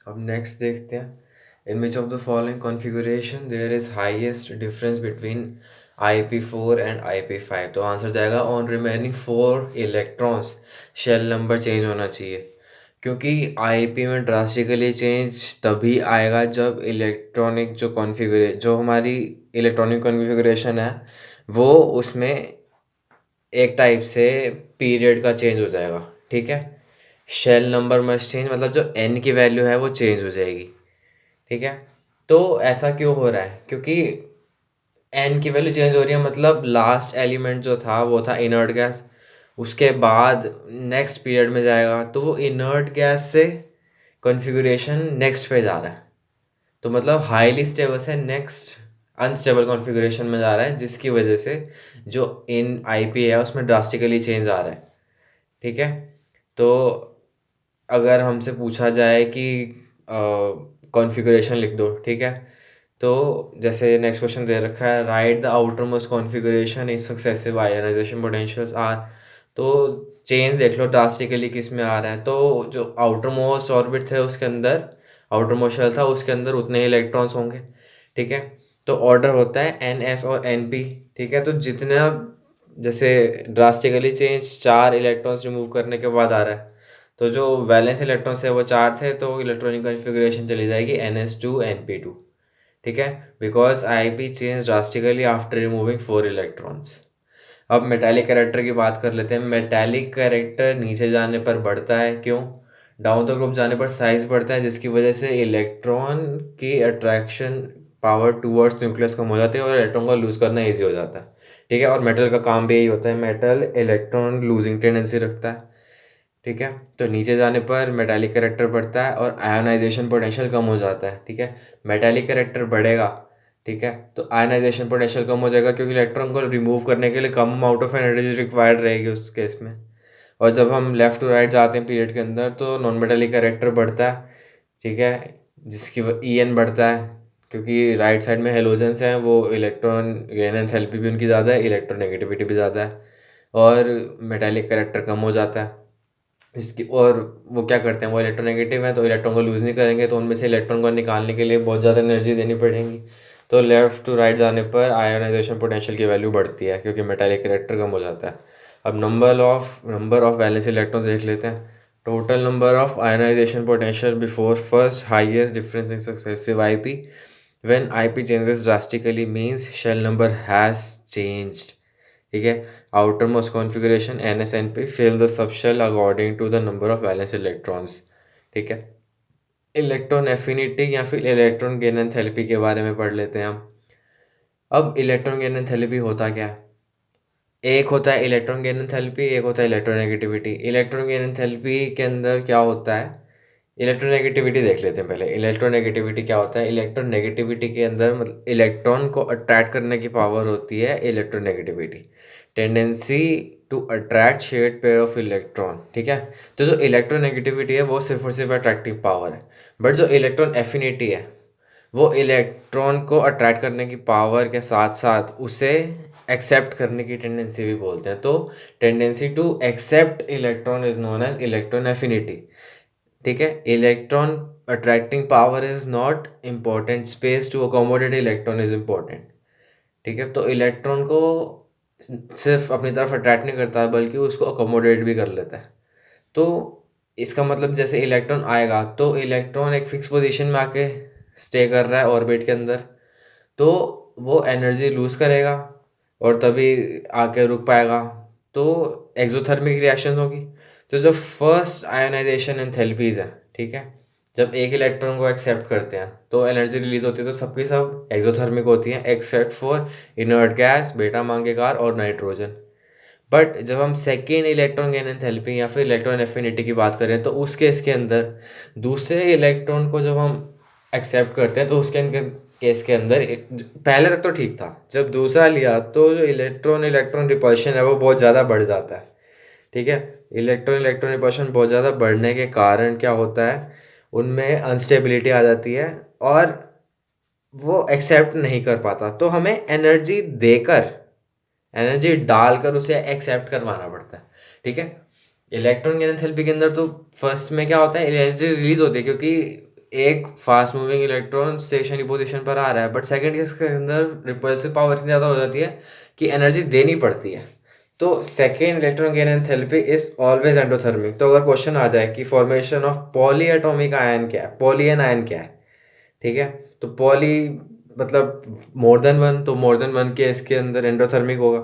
अब नेक्स्ट देखते हैं। In which of the following configuration there is highest difference between IP4 and IP5। तो answer जाएगा on remaining 4 electrons shell number change होना चाहिए, क्योंकि IP में ड्रास्टिकली चेंज तभी आएगा जब इलेक्ट्रॉनिक जो हमारी इलेक्ट्रॉनिक कॉन्फ़िगरेशन है वो उसमें एक टाइप से पीरियड का चेंज हो जाएगा। ठीक है, शेल नंबर मस्ट चेंज मतलब जो n की वैल्यू है वो चेंज हो जाएगी। ठीक है, तो ऐसा क्यों हो रहा है? क्योंकि n की वैल्यू चेंज हो रही है, मतलब लास्ट एलिमेंट जो था वो था इनर्ट गैस, उसके बाद नेक्स्ट पीरियड में जाएगा तो वो इनर्ट गैस से कॉन्फ़िगरेशन नेक्स्ट पे जा रहा है, तो मतलब हाईली स्टेबल से नेक्स्ट अनस्टेबल कॉन्फ़िगरेशन में जा रहा है, जिसकी वजह से जो इन IP है उसमें ड्रास्टिकली चेंज आ रहा है। ठीक है, तो अगर हमसे पूछा जाए कि कॉन्फ़िगरेशन लिख दो, ठीक है, तो जैसे नेक्स्ट क्वेश्चन दे रखा है, right the outer most configuration in successive ionization potentials are. तो चेंज देख लो ड्रास्टिकली किस में आ रहा है, तो जो आउटर मोस्ट ऑर्बिट थे उसके अंदर, आउटर मोस्ट शेल था उसके अंदर उतने ही इलेक्ट्रॉन्स होंगे। ठीक है, तो ऑर्डर होता है NS और NP। ठीक है, तो जितना जैसे ड्रास्टिकली चेंज 4 इलेक्ट्रॉन्स रिमूव करने के बाद आ रहा है, तो जो वैलेंस इलेक्ट्रॉन्स है वो 4 थे, तो इलेक्ट्रॉनिक कॉन्फ़िगरेशन चली जाएगी NS2 NP2। ठीक है, because IP change drastically after removing 4 electrons. अब मेटालिक कैरेक्टर की बात कर लेते हैं। मेटालिक कैरेक्टर नीचे जाने पर बढ़ता है, क्यों? डाउन द ग्रुप जाने पर साइज बढ़ता है, जिसकी वजह से इलेक्ट्रॉन की अट्रैक्शन पावर टूवर्ड्स न्यूक्लियस कम हो जाती है और इलेक्ट्रॉन को लूज करना ईजी हो जाता है। ठीक है, और मेटल का काम भी यही होता है, मेटल इलेक्ट्रॉन लूजिंग टेंडेंसी रखता है। ठीक है, तो नीचे जाने पर मेटालिक कैरेक्टर बढ़ता है और आयोनाइजेशन पोटेंशियल कम हो जाता है। ठीक है, मेटालिक कैरेक्टर बढ़ेगा, ठीक है, तो आयनाइजेशन पोटेंशियल कम हो जाएगा, क्योंकि इलेक्ट्रॉन को रिमूव करने के लिए कम अमाउंट ऑफ एनर्जी रिक्वायर्ड रहेगी उस केस में। और जब हम लेफ्ट टू राइट जाते हैं पीरियड के अंदर तो नॉन मेटालिक कैरेक्टर बढ़ता है। ठीक है, जिसकी EN बढ़ता है, क्योंकि राइट साइड में हेलोजेंस हैं, वो इलेक्ट्रॉन गेन एंथैल्पी भी उनकी ज़्यादा है, इलेक्ट्रोनेगेटिविटी भी ज़्यादा है, और मेटालिक कैरेक्टर कम हो जाता है। इसकी और वो क्या करते हैं, वो इलेक्ट्रोनेगेटिव है तो इलेक्ट्रॉन को लूज़ नहीं करेंगे, तो उनमें से इलेक्ट्रॉन को निकालने के लिए बहुत ज़्यादा एनर्जी देनी पड़ेगी। तो लेफ़्ट टू राइट जाने पर आयोनाइजेशन पोटेंशियल की वैल्यू बढ़ती है, क्योंकि मेटालिक कैरेक्टर कम हो जाता है। अब नंबर ऑफ वैलेंस इलेक्ट्रॉन्स देख लेते हैं। Total number of ionization potential before first highest difference in successive IP। When IP changes drastically means shell number has changed. ठीक है, outer most configuration NS/NP fill the subshell according to the number of valence electrons। ठीक है, electron affinity या फिर electron gain enthalpy के बारे में पढ़ लेते हैं हम। अब इलेक्ट्रॉन गेन एंथैल्पी होता क्या है? एक होता है इलेक्ट्रॉन गेन एंथैल्पी, एक होता है इलेक्ट्रोनेगेटिविटी। इलेक्ट्रॉन गेन एंथैल्पी के अंदर क्या होता है, इलेक्ट्रोनेगेटिविटी देख लेते हैं पहले। इलेक्ट्रोनेगेटिविटी क्या होता है? इलेक्ट्रोनेगेटिविटी के अंदर मतलब इलेक्ट्रॉन को अट्रैक्ट करने की पावर होती है electronegativity, tendency to attract shared pair of electron. ठीक है, तो जो इलेक्ट्रोनेगेटिविटी है वो सिर्फ और सिर्फ अट्रैक्टिव पावर है, बट जो इलेक्ट्रॉन एफिनिटी है वो इलेक्ट्रॉन को अट्रैक्ट करने की पावर के साथ साथ उसे एक्सेप्ट करने की टेंडेंसी भी बोलते हैं। तो tendency to accept electron is known as electron affinity. ठीक है, electron attracting power is not important, space to accommodate electron is important. ठीक है, तो इलेक्ट्रॉन को सिर्फ अपनी तरफ अट्रैक्ट नहीं करता है बल्कि उसको अकोमोडेट भी कर लेता है। तो इसका मतलब जैसे इलेक्ट्रॉन आएगा तो इलेक्ट्रॉन एक फिक्स पोजीशन में आके स्टे कर रहा है ऑर्बिट के अंदर, तो वो एनर्जी लूज़ करेगा और तभी आके रुक पाएगा। तो एक्सोथर्मिक रिएक्शन होगी। तो जो फर्स्ट आयोनाइजेशन एंथैल्पीज है, ठीक है, जब एक इलेक्ट्रॉन को एक्सेप्ट करते हैं तो एनर्जी रिलीज होती है, तो सबकी सब एक्सोथर्मिक होती हैं एक्सेप्ट फॉर इनर्ट गैस, बेटा मांगेकार और नाइट्रोजन। बट जब हम सेकेंड इलेक्ट्रॉन गेन एंथैल्पी या फिर इलेक्ट्रॉन एफिनिटी की बात करें तो उस केस के अंदर दूसरे इलेक्ट्रॉन को जब हम एक्सेप्ट करते हैं तो उसके केस के अंदर पहले तक तो ठीक था, जब दूसरा लिया तो जो इलेक्ट्रॉन इलेक्ट्रॉन रिपल्शन है वो बहुत ज़्यादा बढ़ जाता है। ठीक है, इलेक्ट्रॉन इलेक्ट्रॉन रिपल्शन बहुत ज़्यादा बढ़ने के कारण क्या होता है, उनमें अनस्टेबिलिटी आ जाती है और वो एक्सेप्ट नहीं कर पाता, तो हमें एनर्जी देकर, एनर्जी डालकर उसे एक्सेप्ट करवाना पड़ता है। ठीक है, इलेक्ट्रॉन गेन एंथैल्पी के अंदर तो फर्स्ट में क्या होता है, एनर्जी रिलीज होती है, क्योंकि एक fast moving electron stationary position पर आ रहा है, बट सेकंड केस के अंदर रिपल्सिव पावर इतनी ज़्यादा हो जाती है कि एनर्जी देनी पड़ती है। तो second electron gain enthalpy is always endothermic. तो अगर क्वेश्चन आ जाए कि formation of poly atomic ion क्या है, पॉली एन आयन क्या है, ठीक है, तो पॉली मतलब मोर देन वन, तो मोर देन वन के इसके अंदर एंडोथर्मिक होगा।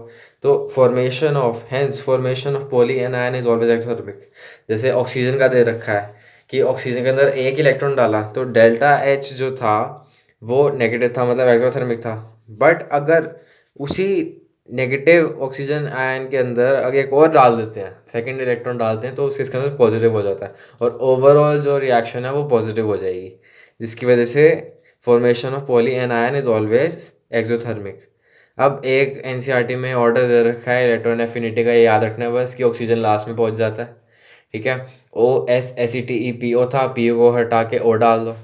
तो formation of poly anion is always exothermic. जैसे ऑक्सीजन का दे रखा है कि ऑक्सीजन के अंदर एक इलेक्ट्रॉन डाला तो डेल्टा एच जो था वो नेगेटिव था, मतलब एक्सोथर्मिक था। बट अगर उसी नेगेटिव ऑक्सीजन आयन के अंदर अगर एक और डाल देते हैं, सेकंड इलेक्ट्रॉन डालते हैं, तो उसके अंदर पॉजिटिव हो जाता है और ओवरऑल जो रिएक्शन है वो पॉजिटिव हो जाएगी, जिसकी वजह से formation of poly anion is always exothermic. अब एक एनसीईआरटी में ऑर्डर दे रखा है इलेक्ट्रॉन एफिनिटी का, ये याद रखना है बस कि ऑक्सीजन लास्ट में पहुंच जाता है, ठीक है। OSACTE PO था, PO को हटा के O डाल दो,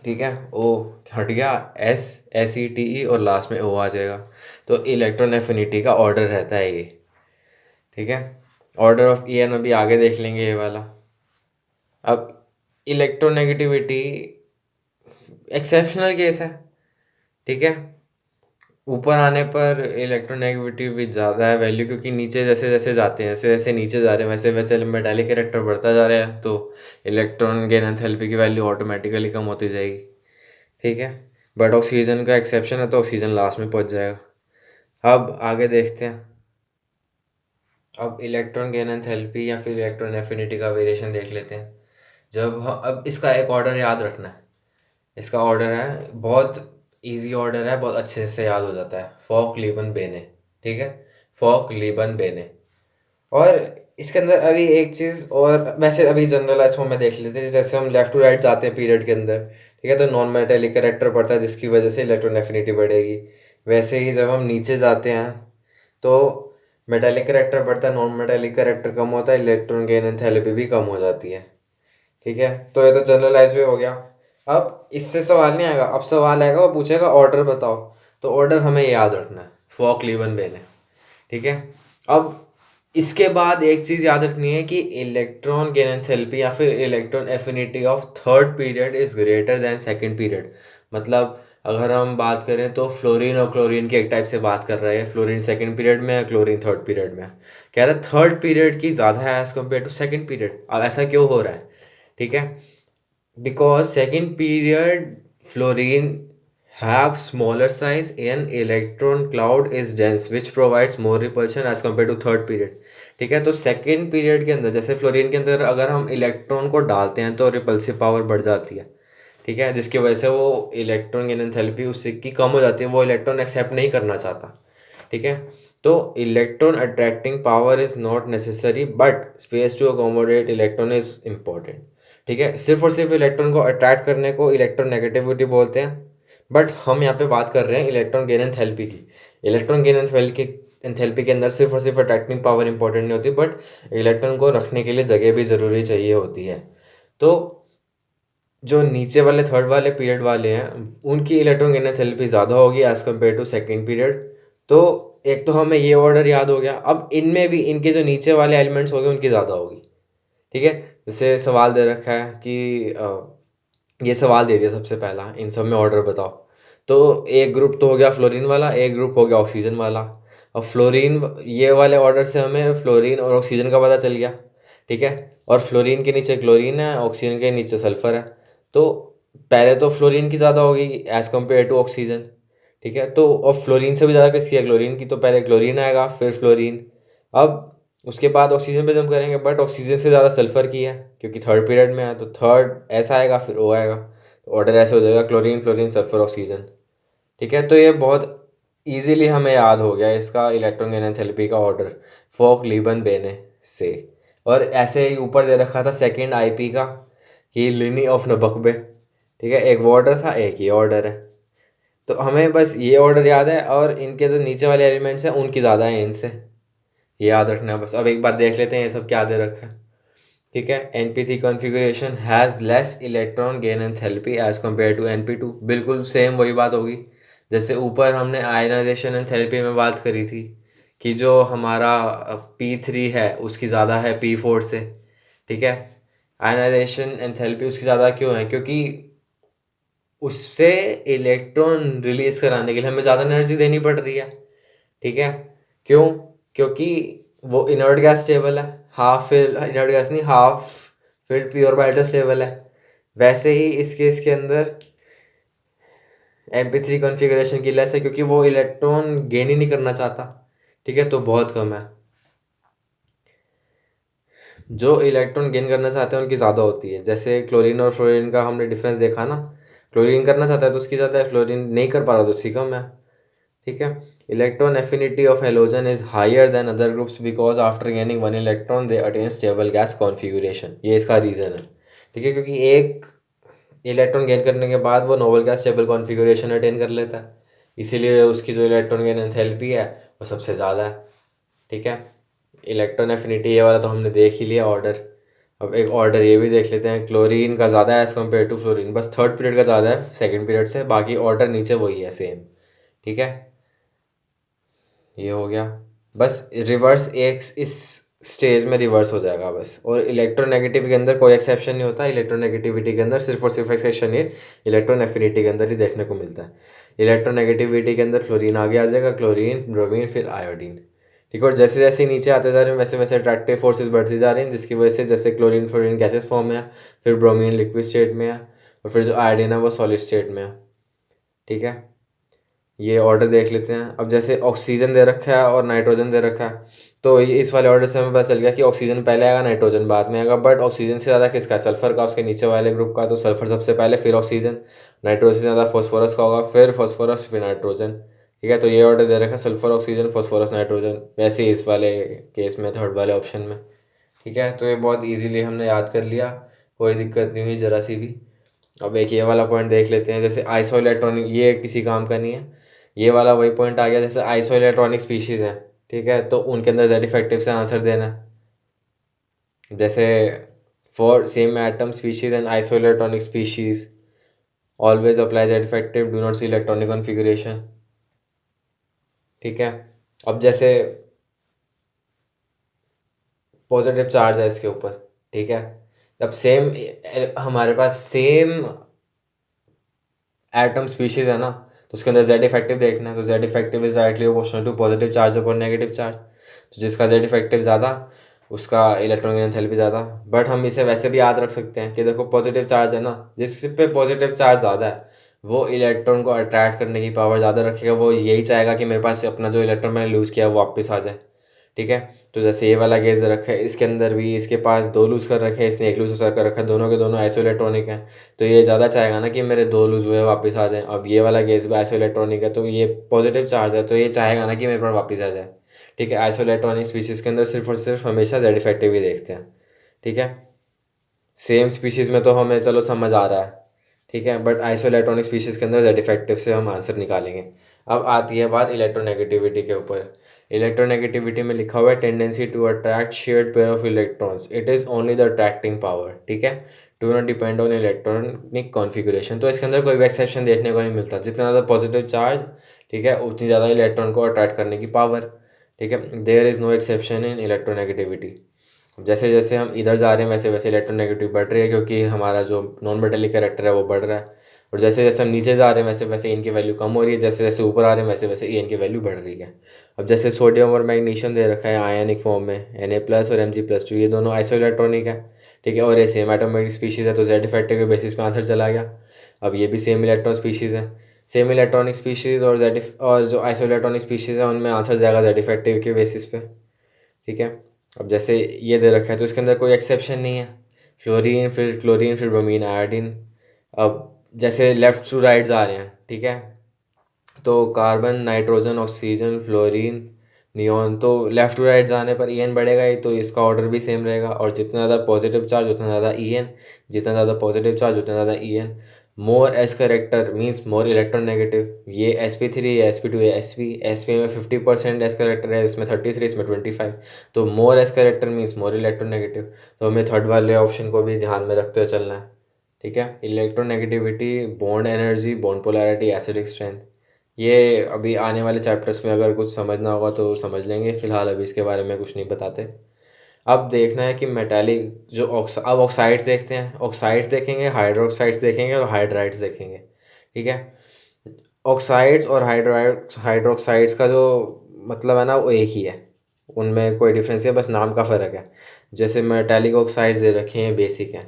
ठीक है, O हट गया, SACTE और लास्ट में O आ जाएगा। तो इलेक्ट्रॉन एफिनिटी का ऑर्डर रहता है ये, ठीक है। ऑर्डर ऑफ EN अभी आगे देख लेंगे ये वाला। अब इलेक्ट्रोनेगेटिविटी एक्सेप्शनल केस है, ठीक है। ऊपर आने पर इलेक्ट्रोनेगेटिविटी ज़्यादा है वैल्यू, क्योंकि नीचे जैसे जैसे जाते हैं, जैसे जैसे नीचे जा रहे हैं वैसे वैसे मेटालिक कैरेक्टर बढ़ता जा रहा है, तो इलेक्ट्रॉन गेन एंथैल्पी की वैल्यू ऑटोमेटिकली कम होती जाएगी, ठीक है। बट ऑक्सीजन का एक्सेप्शन है, तो ऑक्सीजन लास्ट में पहुंच जाएगा। अब आगे देखते हैं। अब इलेक्ट्रॉन गेन एंथैल्पी या फिर इलेक्ट्रॉन एफिनिटी का वेरिएशन देख लेते हैं। अब इसका एक ऑर्डर याद रखना है। इसका ऑर्डर है बहुत इजी ऑर्डर है, बहुत अच्छे से याद हो जाता है, फॉक लीबन बेने, ठीक है, फॉक लीबन बेने। और इसके अंदर अभी एक चीज़ और, वैसे अभी जनरलाइज फॉर्म में देख लेते हैं, जैसे हम लेफ्ट टू राइट जाते हैं पीरियड के अंदर, ठीक है, तो नॉन मेटेलिक कैरेक्टर पड़ता है जिसकी वजह से इलेक्ट्रॉन एफिनिटी बढ़ेगी। वैसे ही जब हम नीचे जाते हैं तो मेटेलिक कैरेक्टर बढ़ता है, नॉन मेटेलिक कैरेक्टर कम होता है, इलेक्ट्रॉन गेन एंथैल्पी भी कम हो जाती है, ठीक है। तो ये तो जनरलाइज वे हो गया। अब इससे सवाल नहीं आएगा, अब सवाल आएगा, वो पूछेगा ऑर्डर बताओ, तो ऑर्डर हमें याद रखना है, फॉक लीबन बेने, ठीक है। अब इसके बाद एक चीज़ याद रखनी है कि इलेक्ट्रॉन गेन एंथैल्पी या फिर electron affinity of third period is greater than second period. मतलब अगर हम बात करें तो फ्लोरीन और क्लोरीन की एक टाइप से बात कर रहे हैं, फ्लोरीन सेकंड पीरियड में है, क्लोरीन थर्ड पीरियड में है, कह रहे थर्ड पीरियड की ज़्यादा है as compared to second period. अब ऐसा क्यों हो रहा है, ठीक है, because second period fluorine have smaller size and electron cloud is dense which provides more repulsion as compared to third period, ठीक है। तो सेकेंड पीरियड के अंदर जैसे फ्लोरीन के अंदर अगर हम इलेक्ट्रॉन को डालते हैं तो रिपल्सिव पावर बढ़ जाती है, ठीक है, जिसकी वजह से वो इलेक्ट्रॉन गेन एंथैल्पी उससे की कम हो जाती है, वो इलेक्ट्रॉन एक्सेप्ट नहीं करना चाहता, ठीक है। तो electron attracting power is not necessary but space to accommodate electron is important, ठीक है। सिर्फ और सिर्फ इलेक्ट्रॉन को अट्रैक्ट करने को इलेक्ट्रॉन नेगेटिविटी बोलते हैं, बट हम यहाँ पे बात कर रहे हैं इलेक्ट्रॉन गेन एंथैल्पी की। इलेक्ट्रॉन गेन एंथैल्पी के अंदर सिर्फ और सिर्फ अट्रैक्टिंग पावर इंपॉर्टेंट नहीं होती, बट इलेक्ट्रॉन को रखने के लिए जगह भी ज़रूरी चाहिए होती है। तो जो नीचे वाले थर्ड वाले पीरियड वाले हैं उनकी इलेक्ट्रॉन गेन एंथैल्पी ज़्यादा होगी as compared to second period. तो एक तो हमें ये ऑर्डर याद हो गया। अब इनमें भी इनके जो नीचे वाले एलिमेंट्स हो गए उनकी ज़्यादा होगी, ठीक है। जैसे सवाल दे रखा है कि ये सवाल दे दिया सबसे पहला, इन सब में ऑर्डर बताओ। तो एक ग्रुप तो हो गया फ्लोरीन वाला, एक ग्रुप हो गया ऑक्सीजन वाला। अब फ्लोरीन ये वाले ऑर्डर से हमें फ्लोरीन और ऑक्सीजन का पता चल गया, ठीक है। और फ्लोरीन के नीचे क्लोरीन है, ऑक्सीजन के नीचे सल्फर है। तो पहले तो फ्लोरीन की ज़्यादा होगी एज़ कम्पेयर टू ऑक्सीजन, ठीक है। तो और फ्लोरीन से भी ज़्यादा किसकी है, क्लोरीन की, तो पहले क्लोरीन आएगा फिर फ्लोरीन। अब उसके बाद ऑक्सीजन पे जम करेंगे, बट ऑक्सीजन से ज़्यादा सल्फर की है क्योंकि थर्ड पीरियड में है, तो थर्ड ऐसा आएगा फिर ओ आएगा, तो ऑर्डर ऐसे हो जाएगा क्लोरीन फ्लोरीन सल्फर ऑक्सीजन, ठीक है। तो ये बहुत इजीली हमें याद हो गया इसका इलेक्ट्रॉन गेन एंथैल्पी का ऑर्डर फॉक लीबन बेने से। और ऐसे ही ऊपर दे रखा था सेकेंड आईपी का कि लिनी ऑफ नबकबे, ठीक है, एक वो ऑर्डर था एक ये ऑर्डर है। तो हमें बस ये ऑर्डर याद है और इनके जो नीचे वाले एलिमेंट्स हैं उनकी ज़्यादा है इनसे, ये याद रखना है बस। अब एक बार देख लेते हैं ये सब क्या दे रखा है, ठीक है। NP3 configuration has less electron gain enthalpy as compared to NP2। बिल्कुल सेम वही बात होगी जैसे ऊपर हमने आयनाइजेशन एंथैल्पी में बात करी थी कि जो हमारा P3 है उसकी ज़्यादा है P4 से, ठीक है। आयनाइजेशन एंथैल्पी उसकी ज़्यादा क्यों है? क्योंकि उससे इलेक्ट्रॉन रिलीज़ कराने के लिए हमें ज़्यादा एनर्जी देनी पड़ रही है, ठीक है? क्यों? क्योंकि वो इनर्ट गैस स्टेबल है, हाफ फिल इनर्ट गैस नहीं, half filled pure matter stable है। वैसे ही इस केस के अंदर MP3 कॉन्फ़िगरेशन की लेस है, क्योंकि वो इलेक्ट्रॉन गेन ही नहीं करना चाहता, ठीक है? तो बहुत कम है। जो इलेक्ट्रॉन गेन करना चाहते हैं उनकी ज़्यादा होती है। जैसे क्लोरीन और फ्लोरीन का हमने डिफरेंस देखा ना, क्लोरीन करना चाहता है तो उसकी ज़्यादा है, फ्लोरीन नहीं कर पा रहा तो उसकी कम है, ठीक है? Electron affinity of halogen is higher than other groups because after gaining one electron they attain stable gas configuration. ये इसका रीज़न है, ठीक है? क्योंकि एक इलेक्ट्रॉन गेन करने के बाद वो noble gas stable configuration attain कर लेता है, इसीलिए उसकी जो इलेक्ट्रॉन गेन एंथैल्पी है वो सबसे ज़्यादा है, ठीक है? इलेक्ट्रॉन एफिनिटी ये वाला तो हमने देख ही लिया ऑर्डर। अब एक ऑर्डर ये भी देख लेते हैं, क्लोरीन का ज़्यादा है एज़ कम्पेयर टू फ्लोरीन, बस थर्ड पीरियड का ज़्यादा है सेकंड पीरियड से, बाकी ऑर्डर नीचे वही है सेम, ठीक है? ये हो गया। बस रिवर्स एक इस स्टेज में रिवर्स हो जाएगा बस। और इलेक्ट्रोनेगेटिव के अंदर कोई एक्सेप्शन नहीं होता, इलेक्ट्रोनेगेटिविटी के अंदर सिर्फ और सिर्फ एक्सेप्शन ये इलेक्ट्रॉन एफिनिटी के अंदर ही देखने को मिलता है। इलेक्ट्रोनेगेटिविटी के अंदर फ्लोरीन आगे आ जाएगा, क्लोरीन, ब्रोमीन, फिर आयोडीन, ठीक है? और जैसे जैसे नीचे आते जा रहे हैं वैसे वैसे अट्रैक्टिव फोर्सेस बढ़ती जा रही हैं, जिसकी वजह से जैसे क्लोरीन फ्लोरीन गैसेस फॉर्म में है, फिर ब्रोमीन लिक्विड स्टेट में है, और फिर जो आयोडीन है वो सॉलिड स्टेट में है, ठीक है? ये ऑर्डर देख लेते हैं। अब जैसे ऑक्सीजन दे रखा है और नाइट्रोजन दे रखा है, तो इस वाले ऑर्डर से हमें पता चल गया कि ऑक्सीजन पहले आएगा, नाइट्रोजन बाद में आएगा। बट ऑक्सीजन से ज़्यादा किसका? सल्फर का, उसके नीचे वाले ग्रुप का। तो सल्फर सबसे पहले, फिर ऑक्सीजन। नाइट्रोजन से ज़्यादा फॉस्फोरस का होगा, फिर फॉस्फोरस, फिर नाइट्रोजन, ठीक है? तो ये ऑर्डर दे रखा है, सल्फर, ऑक्सीजन, फॉस्फोरस, नाइट्रोजन। वैसे ही इस वाले केस में थर्ड वाले ऑप्शन में, ठीक है? तो ये बहुत ईजीली हमने याद कर लिया, कोई दिक्कत नहीं हुई ज़रा सी भी। अब एक ये वाला पॉइंट देख लेते हैं, जैसे आइसो इलेक्ट्रॉनिक, ये किसी काम का नहीं है, ये वाला वही पॉइंट आ गया। जैसे आइसो इलेक्ट्रॉनिक स्पीशीज़ हैं, ठीक है? तो उनके अंदर जेड इफेक्टिव से आंसर देना है। जैसे for same atom species and isoelectronic species always apply Z effective, do not see electronic configuration, ठीक है? अब जैसे पॉजिटिव चार्ज है इसके ऊपर, ठीक है? अब सेम हमारे पास सेम एटम स्पीशीज है ना, तो उसके अंदर जेड इफेक्टिव देखना है। तो Z effective is directly proportional to positive charge upon negative charge. तो जिसका जेड इफेक्टिव ज़्यादा उसका इलेक्ट्रॉनिक एंथैल्पी ज़्यादा। बट हम इसे वैसे भी याद रख सकते हैं कि देखो पॉजिटिव चार्ज है ना, जिस पे पॉजिटिव चार्ज ज़्यादा है वो इलेक्ट्रॉन को अट्रैक्ट करने की पावर ज़्यादा रखेगा। वो यही चाहेगा कि मेरे पास अपना जो इलेक्ट्रॉन मैंने लूज़ किया वो वापस आ जाए, ठीक है? तो जैसे ये वाला केस रखा है, इसके अंदर भी इसके पास दो लूज़ कर रखे हैं, इसने एक लूज़ कर रखा है, दोनों के दोनों आइसो इलेक्ट्रॉनिक हैं। तो ये ज़्यादा चाहेगा ना कि मेरे दो लूज़ हुए वापस आ जाएं। अब ये वाला केस भी आइसो इलेक्ट्रॉनिक है, तो ये पॉजिटिव चार्ज है, तो ये चाहेगा ना कि मेरे पास वापस आ जाए, ठीक है? आइसो इलेक्ट्रॉनिक स्पीशीज़ के अंदर सिर्फ और सिर्फ हमेशा जेड इफेक्टिव ही देखते हैं, ठीक है? सेम स्पीशीज़ में तो हमें चलो समझ आ रहा है, ठीक है? बट आइसो इलेक्ट्रॉनिक स्पीशीज़ के अंदर जेड इफेक्टिव से हम आंसर निकालेंगे। अब आती है बात इलेक्ट्रोनेगेटिविटी के ऊपर। इलेक्ट्रोनेगेटिविटी में लिखा हुआ है tendency to attract shared pair of electrons, it is only the attracting power, ठीक है? Do not depend on electronic configuration. तो इसके अंदर कोई भी एक्सेप्शन देखने को नहीं मिलता। जितना ज़्यादा पॉजिटिव चार्ज, ठीक है, उतनी ज़्यादा इलेक्ट्रॉन को अट्रैक्ट करने की पावर, ठीक है? There is no exception in electronegativity. जैसे जैसे हम इधर जा रहे हैं वैसे वैसे इलेक्ट्रोनेगेटिव बढ़ रही है, क्योंकि हमारा जो नॉन मेटेलिक कैरेक्टर है वो बढ़ रहा है। और जैसे जैसे हम नीचे जा रहे हैं वैसे वैसे इनकी वैल्यू कम हो रही है, जैसे जैसे ऊपर आ रहे हैं वैसे वैसे इनकी वैल्यू बढ़ रही है। अब जैसे सोडियम और मैग्नीशियम दे रखा है आयनिक फॉर्म में, Na+ और Mg+2, ये दोनों आइसो इलेक्ट्रॉनिक है, ठीक है? और ये सेम एटॉमिक स्पीशीज़ है, तो जेड इफेक्टिव के बेसिस पे आंसर चला गया। अब ये भी सेम इलेक्ट्रॉन स्पीशीज़ है, सेम इलेक्ट्रॉनिक स्पीशीज़ और और जो आइसो इलेक्ट्रॉनिक स्पीशीज़ है उनमें आंसर जाएगा जेड इफेक्टिव के बेसिस पे, ठीक है? अब जैसे ये दे रखा है तो इसके अंदर कोई एक्सेप्शन नहीं है। फ्लोरीन, फिर क्लोरीन, फिर ब्रोमीन, आयोडीन। अब जैसे लेफ़्ट टू राइट जा रहे हैं, ठीक है? तो carbon, nitrogen, oxygen, fluorine, neon, तो लेफ़्ट टू राइट जाने पर En बढ़ेगा ही, तो इसका ऑर्डर भी सेम रहेगा। और जितना ज़्यादा पॉजिटिव चार्ज उतना ज़्यादा En, जितना ज़्यादा पॉजिटिव चार्ज उतना ज़्यादा En। More S character means more electronegative. ये sp3 है, sp2 है, sp में 50% एस करेक्टर है, इसमें 33, इसमें 25। तो more S character means more electronegative. तो हमें थर्ड वाले ऑप्शन को भी ध्यान में रखते हुए चलना है, ठीक है? Electronegativity, bond energy, bond polarity, acidic strength. ये अभी आने वाले चैप्टर्स में अगर कुछ समझना होगा तो समझ लेंगे, फिलहाल अभी इसके बारे में कुछ नहीं बताते। अब देखना है कि मेटालिक जो अब ऑक्साइड्स देखते हैं, ऑक्साइड्स देखेंगे, हाइड्रोक्साइड्स देखेंगे और हाइड्राइड्स देखेंगे। ठीक है, ऑक्साइड्स और हाइड्रोक्साइड्स का जो मतलब है ना वो एक ही है, उनमें कोई डिफरेंस है, बस नाम का फ़र्क है। जैसे मेटालिक ऑक्साइड्स दे रखे हैं, बेसिक हैं।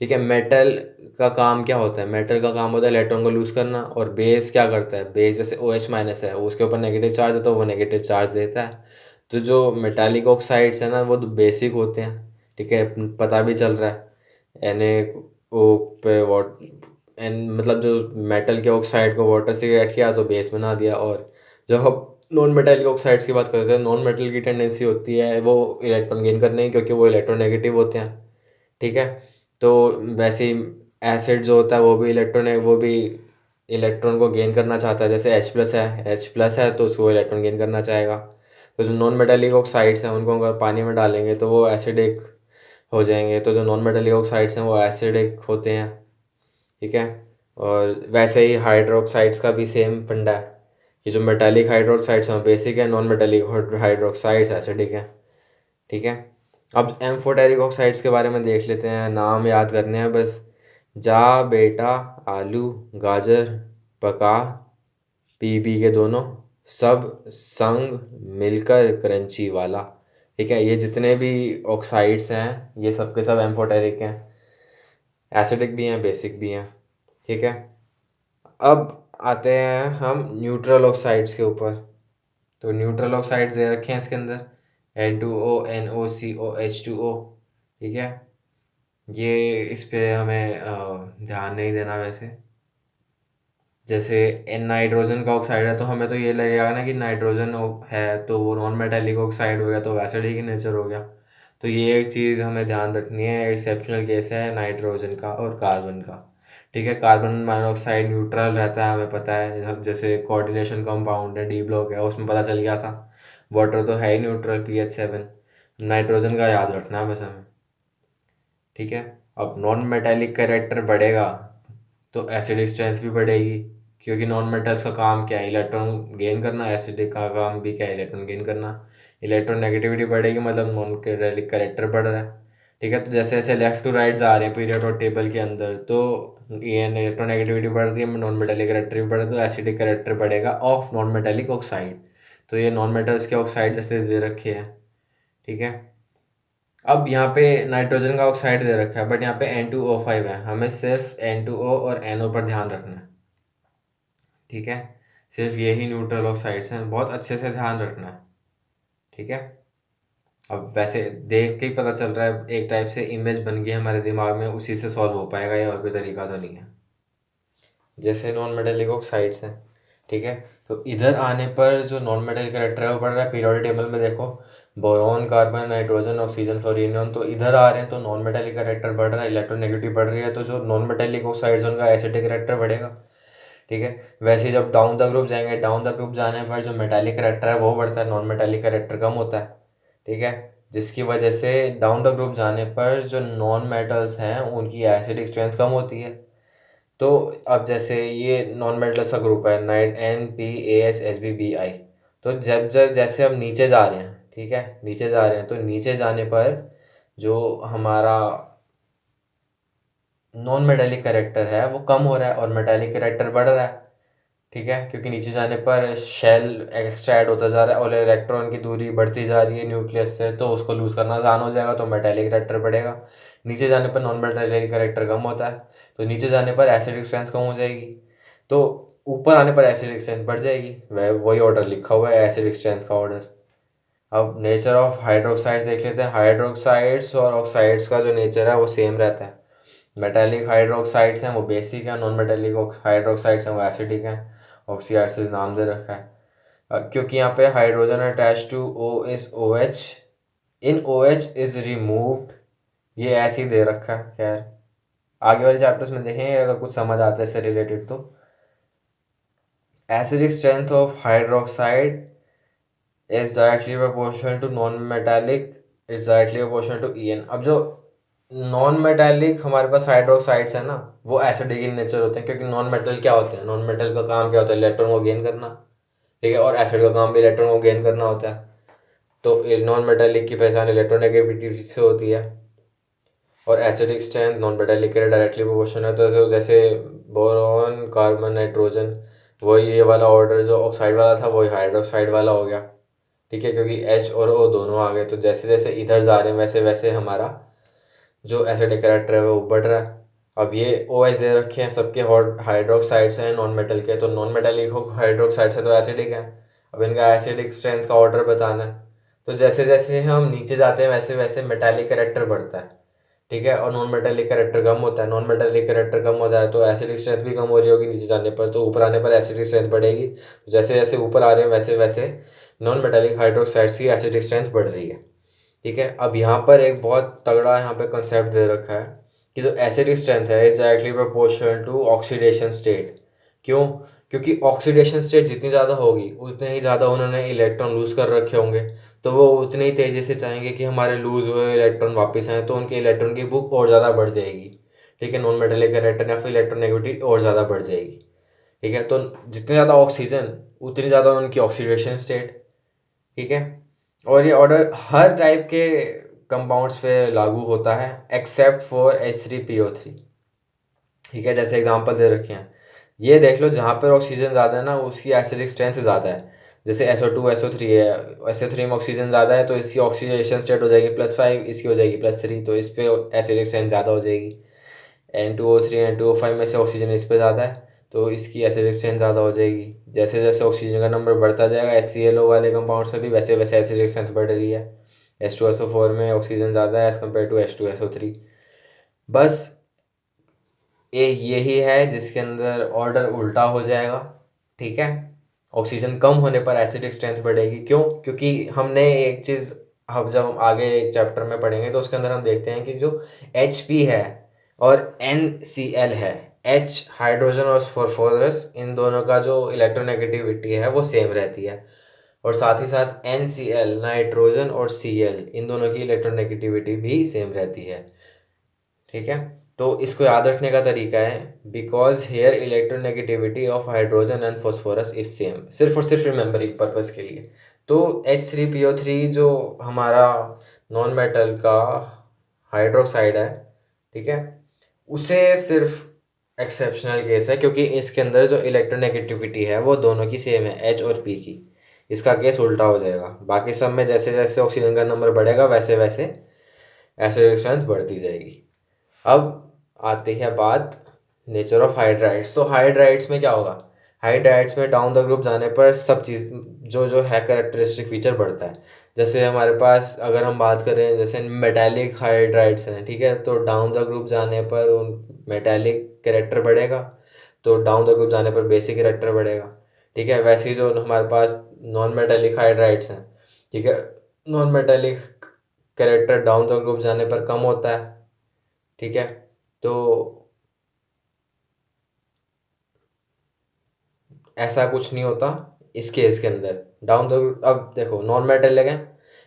ठीक है, मेटल का काम क्या होता है? मेटल का काम होता है इलेक्ट्रॉन को लूज़ करना। और बेस क्या करता है? बेस जैसे OH माइनस है, उसके ऊपर नेगेटिव चार्ज है तो वो नेगेटिव चार्ज देता है। तो जो मेटालिक ऑक्साइड्स है ना वो तो बेसिक होते हैं। ठीक है, पता भी चल रहा है Na पे वॉट एन मतलब जो मेटल के ऑक्साइड को वाटर से रिएक्ट किया तो बेस बना दिया। और जब हम नॉन मेटालिक ऑक्साइड्स की बात करते हैं, नॉन मेटल की टेंडेंसी होती है वो इलेक्ट्रॉन गेन करने की, क्योंकि वो इलेक्ट्रोनेगेटिव होते हैं। ठीक है, तो वैसे ही एसिड जो होता है वो भी इलेक्ट्रॉन को गेन करना चाहता है। जैसे H+ है तो उसको इलेक्ट्रॉन गेन करना चाहेगा। तो जो नॉन मेटालिक ऑक्साइड्स हैं उनको अगर पानी में डालेंगे तो वो एसिडिक हो जाएंगे। तो जो नॉन मेटालिक ऑक्साइड्स हैं वो एसिडिक होते हैं। ठीक है, और वैसे ही हाइड्रोक्साइड्स का भी सेम फंडा है कि जो मेटालिक हाइड्रोक्साइड्स हैं बेसिक है, नॉन मेटालिक हाइड्रोक्साइड्स एसिडिक हैं। ठीक है, अब एम्फोटेरिक ऑक्साइड्स के बारे में देख लेते हैं, नाम याद करने हैं बस। जा बेटा आलू गाजर पका पी के दोनों सब संग मिलकर क्रंची वाला। ठीक है, ये जितने भी ऑक्साइड्स हैं ये सब के सब एम्फोटेरिक हैं, एसिडिक भी हैं, बेसिक भी हैं। ठीक है, अब आते हैं हम न्यूट्रल ऑक्साइड्स के ऊपर। तो न्यूट्रल ऑक्साइड्स दे रखे हैं इसके अंदर N2O NOCOH2O। ठीक है, ये इस पे हमें ध्यान नहीं देना वैसे। जैसे नाइट्रोजन का ऑक्साइड है तो हमें तो ये लगेगा ना कि नाइट्रोजन है तो वो नॉन मेटालिक ऑक्साइड हो गया, तो एसिडिक ही नेचर हो गया। तो ये एक चीज़ हमें ध्यान रखनी है, एक्सेप्शनल केस है नाइट्रोजन का और कार्बन का। ठीक है, कार्बन मोनोऑक्साइड न्यूट्रल रहता है, हमें पता है। जैसे कोऑर्डिनेशन कंपाउंड है, डी ब्लॉक है, उसमें पता चल गया था। वाटर तो है ही न्यूट्रल, pH 7। नाइट्रोजन का याद रखना है बस हमें। ठीक है, अब नॉन मेटालिक कैरेक्टर बढ़ेगा तो एसिडिक स्ट्रेंथ भी बढ़ेगी, क्योंकि नॉन मेटल्स का काम क्या है? इलेक्ट्रॉन गेन करना। एसिडिक का काम भी क्या है? इलेक्ट्रॉन गेन करना। इलेक्ट्रॉन नेगेटिविटी बढ़ेगी मतलब नॉन मेटालिक कैरेक्टर बढ़ रहा है। ठीक है, तो जैसे जैसे लेफ्ट टू राइट जा रहे हैं पीरियड और टेबल के अंदर, तो ये इलेक्ट्रॉन नेगेटिविटी बढ़ रही है, नॉन मेटालिक कैरेक्टर भी बढ़ रहा है, तो एसिडिक कैरेक्टर बढ़ेगा ऑफ नॉन मेटालिक ऑक्साइड। तो ये नॉन मेटल्स के ऑक्साइड जैसे दे रखे हैं। ठीक है, अब यहाँ पे नाइट्रोजन का ऑक्साइड दे रखा है बट यहाँ पे N2O5 है, हमें सिर्फ N2O और NO पर ध्यान रखना है। ठीक है, सिर्फ यही न्यूट्रल ऑक्साइड्स हैं, बहुत अच्छे से ध्यान रखना है। ठीक है, अब वैसे देख के ही पता चल रहा है, एक टाइप से इमेज बन गई है हमारे दिमाग में, उसी से सॉल्व हो पाएगा ये, और कोई तरीका तो नहीं है। जैसे नॉन मेटालिक ऑक्साइड्स हैं। ठीक है, तो इधर आने पर जो नॉन मेटालिक कैरेक्टर है वो बढ़ रहा है। पीरियोडिक टेबल में देखो boron carbon nitrogen oxygen fluorine तो इधर आ रहे हैं, तो नॉन मेटालिक कैरेक्टर बढ़ रहा है, इलेक्ट्रोनेगेटिव बढ़ रही है, तो जो नॉन मेटालिक ऑक्साइड्स हैं उनका एसिडिक कैरेक्टर बढ़ेगा। ठीक है, वैसे ही जब डाउन द ग्रुप जाएंगे, डाउन द ग्रुप जाने पर जो मेटालिक कैरेक्टर है वो बढ़ता है, नॉन मेटालिक कैरेक्टर कम होता है। ठीक है, जिसकी वजह से डाउन द ग्रुप जाने पर जो नॉन मेटल्स हैं उनकी एसिडिक स्ट्रेंथ कम होती है। तो अब जैसे ये नॉन मेटल्स का ग्रुप है, नाइट NPASSBBI। तो जब जब जैसे हम नीचे जा रहे हैं, ठीक है, नीचे जा रहे हैं, तो नीचे जाने पर जो हमारा नॉन मेटालिक कैरेक्टर है वो कम हो रहा है और मेटालिक कैरेक्टर बढ़ रहा है। ठीक है, क्योंकि नीचे जाने पर शेल एक्स्ट्रा ऐड होता जा रहा है और इलेक्ट्रॉन की दूरी बढ़ती जा रही है न्यूक्लियस से, तो उसको लूज़ करना आसान हो जाएगा, तो मेटालिक कैरेक्टर बढ़ेगा। नीचे जाने पर नॉन मेटालिक कैरेक्टर कम होता है, तो नीचे जाने पर एसिडिक स्ट्रेंथ कम हो जाएगी, तो ऊपर आने पर एसिडिक स्ट्रेंथ बढ़ जाएगी। वह वही ऑर्डर लिखा हुआ है, एसिडिक स्ट्रेंथ का ऑर्डर। अब नेचर ऑफ हाइड्रोक्साइड्स देख लेते हैं। हाइड्रोक्साइड्स और ऑक्साइड्स का जो नेचर है वो सेम रहता है। मेटालिक हाइड्रोक्साइड्स हैं वो बेसिक हैं, नॉन मेटालिक हाइड्रोक्साइड्स हैं वो एसिडिक हैं। ऑक्सीडाइड से नाम दे रखा है क्योंकि यहाँ पे hydrogen attach to O is OH, in OH is removed, ये ऐसे ही दे रखा है। खैर आगे वाले चैप्टर्स में देखेंगे अगर कुछ समझ आता है इससे रिलेटेड तो। Acidic strength of hydroxide is directly proportional to non metallic, is directly proportional to EN। अब जो नॉन मेटालिक हमारे पास हाइड्रोक्साइड्स है ना वो एसिडिक इन नेचर होते हैं, क्योंकि नॉन मेटल क्या होते हैं? नॉन मेटल का काम क्या होता है? इलेक्ट्रॉन को गेन करना। ठीक है, और एसिड का काम भी इलेक्ट्रॉन को गेन करना होता है। तो नॉन मेटालिक की पहचान इलेक्ट्रोनेगेटिविटी से होती है, और एसिडिक स्ट्रेंथ नॉन मेटालिक के डायरेक्टली प्रोपोर्शनल है। तो जैसे बोरॉन, कार्बन, नाइट्रोजन, वही ये वाला ऑर्डर जो ऑक्साइड वाला था वही हाइड्रोक्साइड वाला हो गया, ठीक है, क्योंकि H और O दोनों आ गए। तो जैसे जैसे इधर जा रहे हैं वैसे वैसे हमारा जो एसिडिक कैरेक्टर है वो बढ़ रहा है। अब ये OH दे रखे हैं, सबके हाइड्रोक्साइड्स हैं नॉन मेटल के, तो नॉन मेटालिक हाइड्रोक्साइड्स है तो एसिडिक है। अब इनका एसिडिक स्ट्रेंथ का ऑर्डर बताना है। तो जैसे जैसे हम नीचे जाते हैं वैसे वैसे मेटालिक कैरेक्टर बढ़ता है, ठीक है, और नॉन मेटालिक कैरेक्टर कम होता है। नॉन मेटालिक कैरेक्टर कम होता है तो एसिडिक स्ट्रेंथ भी कम हो रही होगी नीचे जाने पर, तो ऊपर आने पर एसिडिक स्ट्रेंथ बढ़ेगी। तो जैसे जैसे ऊपर आ रहे हैं वैसे वैसे नॉन मेटालिक हाइड्रोक्साइड्स की एसिडिक स्ट्रेंथ बढ़ रही है, ठीक है। अब यहाँ पर एक बहुत तगड़ा यहाँ पे कंसेप्ट दे रखा है कि जो एसिडिक स्ट्रेंथ है is directly proportional to oxidation state. क्यों? क्योंकि ऑक्सीडेशन स्टेट जितनी ज़्यादा होगी उतने ही ज़्यादा उन्होंने इलेक्ट्रॉन लूज कर रखे होंगे, तो वो उतनी ही तेज़ी से चाहेंगे कि हमारे लूज हुए इलेक्ट्रॉन वापस आए, तो उनके इलेक्ट्रॉन की बुक और ज़्यादा बढ़ जाएगी, ठीक है, नॉन मेटालिक कैरेक्टर या फिर इलेक्ट्रोनेगेटिविटी और ज़्यादा बढ़ जाएगी, ठीक है। तो जितनी ज़्यादा ऑक्सीजन उतनी ज़्यादा उनकी ऑक्सीडेशन स्टेट, ठीक है। और ये ऑर्डर हर टाइप के कंपाउंड्स पे लागू होता है एक्सेप्ट फॉर H3PO3, ठीक है। जैसे एग्जांपल दे रखे हैं, ये देख लो जहाँ पर ऑक्सीजन ज़्यादा है ना उसकी एसिडिक स्ट्रेंथ ज़्यादा है। जैसे SO2 SO3 है, SO3 में ऑक्सीजन ज़्यादा है तो इसकी ऑक्सीडेशन स्टेट हो जाएगी +5, इसकी हो जाएगी +3, तो इस पे एसिडिक स्ट्रेंथ ज़्यादा हो जाएगी। N2O3 N2O5 में से ऑक्सीजन इस पे ज़्यादा है तो इसकी एसिडिक स्ट्रेंथ ज़्यादा हो जाएगी। जैसे जैसे ऑक्सीजन का नंबर बढ़ता जाएगा HClO वाले कंपाउंड्स में भी वैसे वैसे एसिडिक स्ट्रेंथ बढ़ रही है। H2SO4 में ऑक्सीजन ज़्यादा है एज़ कम्पेयर टू H2SO3। बस यही है जिसके अंदर ऑर्डर उल्टा हो जाएगा, ठीक है। ऑक्सीजन कम होने पर एसिडिक स्ट्रेंथ बढ़ेगी। क्यों? क्योंकि हमने एक चीज़, अब जब हम आगे एक चैप्टर में पढ़ेंगे तो उसके अंदर हम देखते हैं कि जो Hp है और NCl है, H हाइड्रोजन और फॉस्फोरस, इन दोनों का जो इलेक्ट्रोनेगेटिविटी है वो सेम रहती है, और साथ ही साथ NCl नाइट्रोजन और Cl इन दोनों की इलेक्ट्रोनेगेटिविटी भी सेम रहती है, ठीक है। तो इसको याद रखने का तरीका है because here electronegativity of hydrogen and phosphorus is same, सिर्फ और सिर्फ रिमेंबरिंग पर्पस के लिए। तो H3PO3 जो हमारा नॉन मेटल का हाइड्रोक्साइड है, ठीक है, उसे सिर्फ एक्सेप्शनल केस है क्योंकि इसके अंदर जो इलेक्ट्रोनेगेटिविटी है वो दोनों की सेम है, H और P की। इसका केस उल्टा हो जाएगा। बाकी सब में जैसे जैसे ऑक्सीजन का नंबर बढ़ेगा वैसे वैसे एसिडिक स्ट्रेंथ बढ़ती जाएगी। अब आती है बात नेचर ऑफ हाइड्राइड्स। तो हाइड्राइड्स में क्या होगा? हाइड्राइड्स में डाउन द ग्रुप जाने पर सब चीज़ जो जो है कैरेक्टरिस्टिक फीचर बढ़ता है। जैसे हमारे पास अगर हम बात करें जैसे मेटालिक हाइड्राइड्स हैं, ठीक है, तो डाउन द ग्रुप जाने पर उन मेटालिक कैरेक्टर बढ़ेगा, तो डाउन द ग्रुप जाने पर बेसिक कैरेक्टर बढ़ेगा, ठीक है। वैसे ही जो हमारे पास नॉन मेटालिक हाइड्राइड्स हैं, ठीक है, non metallic character down the group जाने पर कम होता है, ठीक है। तो ऐसा कुछ नहीं होता इस केस के अंदर। डाउन द ग्रुप, अब देखो नॉन मेटालिक है,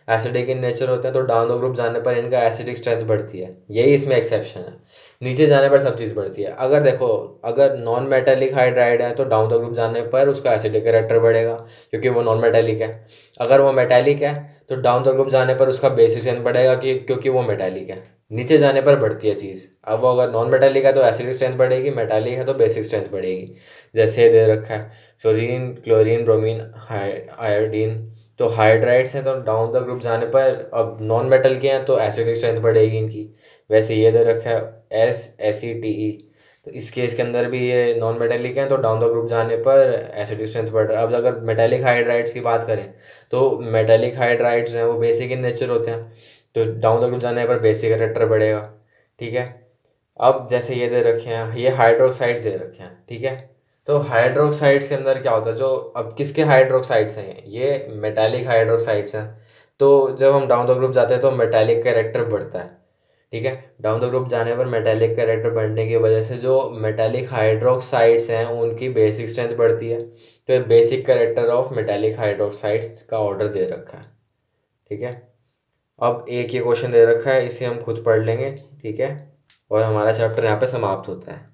एसिडिक इन नेचर होते हैं, तो डाउन द ग्रुप जाने पर इनका एसिडिक स्ट्रेंथ बढ़ती है, यही इसमें एक्सेप्शन है। नीचे जाने पर सब चीज़ बढ़ती है। अगर देखो, अगर नॉन मेटालिक हाइड्राइड है तो डाउन द ग्रुप जाने पर उसका एसिडिक कैरेक्टर बढ़ेगा क्योंकि वो नॉन मेटालिक है। अगर वो मेटालिक है तो डाउन द ग्रुप जाने पर उसका बेसिक स्ट्रेंथ बढ़ेगा क्योंकि वो मेटालिक है। नीचे जाने पर बढ़ती है चीज़। अब वो अगर नॉन मेटालिक है तो एसिडिक स्ट्रेंथ बढ़ेगी, मेटालिक है तो बेसिक स्ट्रेंथ बढ़ेगी। जैसे दे रखा है फ्लोरीन, क्लोरीन, ब्रोमीन, आयोडीन, तो हाइड्राइड्स हैं तो डाउन द ग्रुप जाने पर अब नॉन मेटल के हैं तो एसिडिक स्ट्रेंथ बढ़ेगी इनकी। वैसे ये दे रखा है SACTE, तो इस केस के अंदर भी ये नॉन मेटेलिक हैं तो डाउन द ग्रुप जाने पर एसिडिक स्ट्रेंथ बढ़ रहा है। अब अगर मेटेलिक हाइड्राइड्स की बात करें तो मेटेलिक हाइड्राइड्स जो हैं वो बेसिक इन नेचर होते हैं, तो डाउन द ग्रुप जाने पर बेसिक कैरेक्टर बढ़ेगा, ठीक है। अब जैसे ये दे रखे हैं, ये हाइड्रोक्साइड्स दे रखे हैं, ठीक है। तो हाइड्रोक्साइड्स के अंदर क्या होता है, जो अब किसके हाइड्रोक्साइड्स हैं, ये मेटालिक हाइड्रोक्साइड्स हैं। तो जब हम डाउन द ग्रुप जाते हैं तो मेटालिक कैरेक्टर बढ़ता है, ठीक है। डाउन द ग्रुप जाने पर मेटालिक कैरेक्टर बढ़ने की वजह से जो मेटालिक हाइड्रोक्साइड्स हैं उनकी बेसिक स्ट्रेंथ बढ़ती है। तो ये basic character of metallic hydroxides का ऑर्डर दे रखा है, ठीक है। अब एक ये क्वेश्चन दे रखा है, इसे हम खुद पढ़ लेंगे, ठीक है, और हमारा चैप्टर यहाँ पे समाप्त होता है।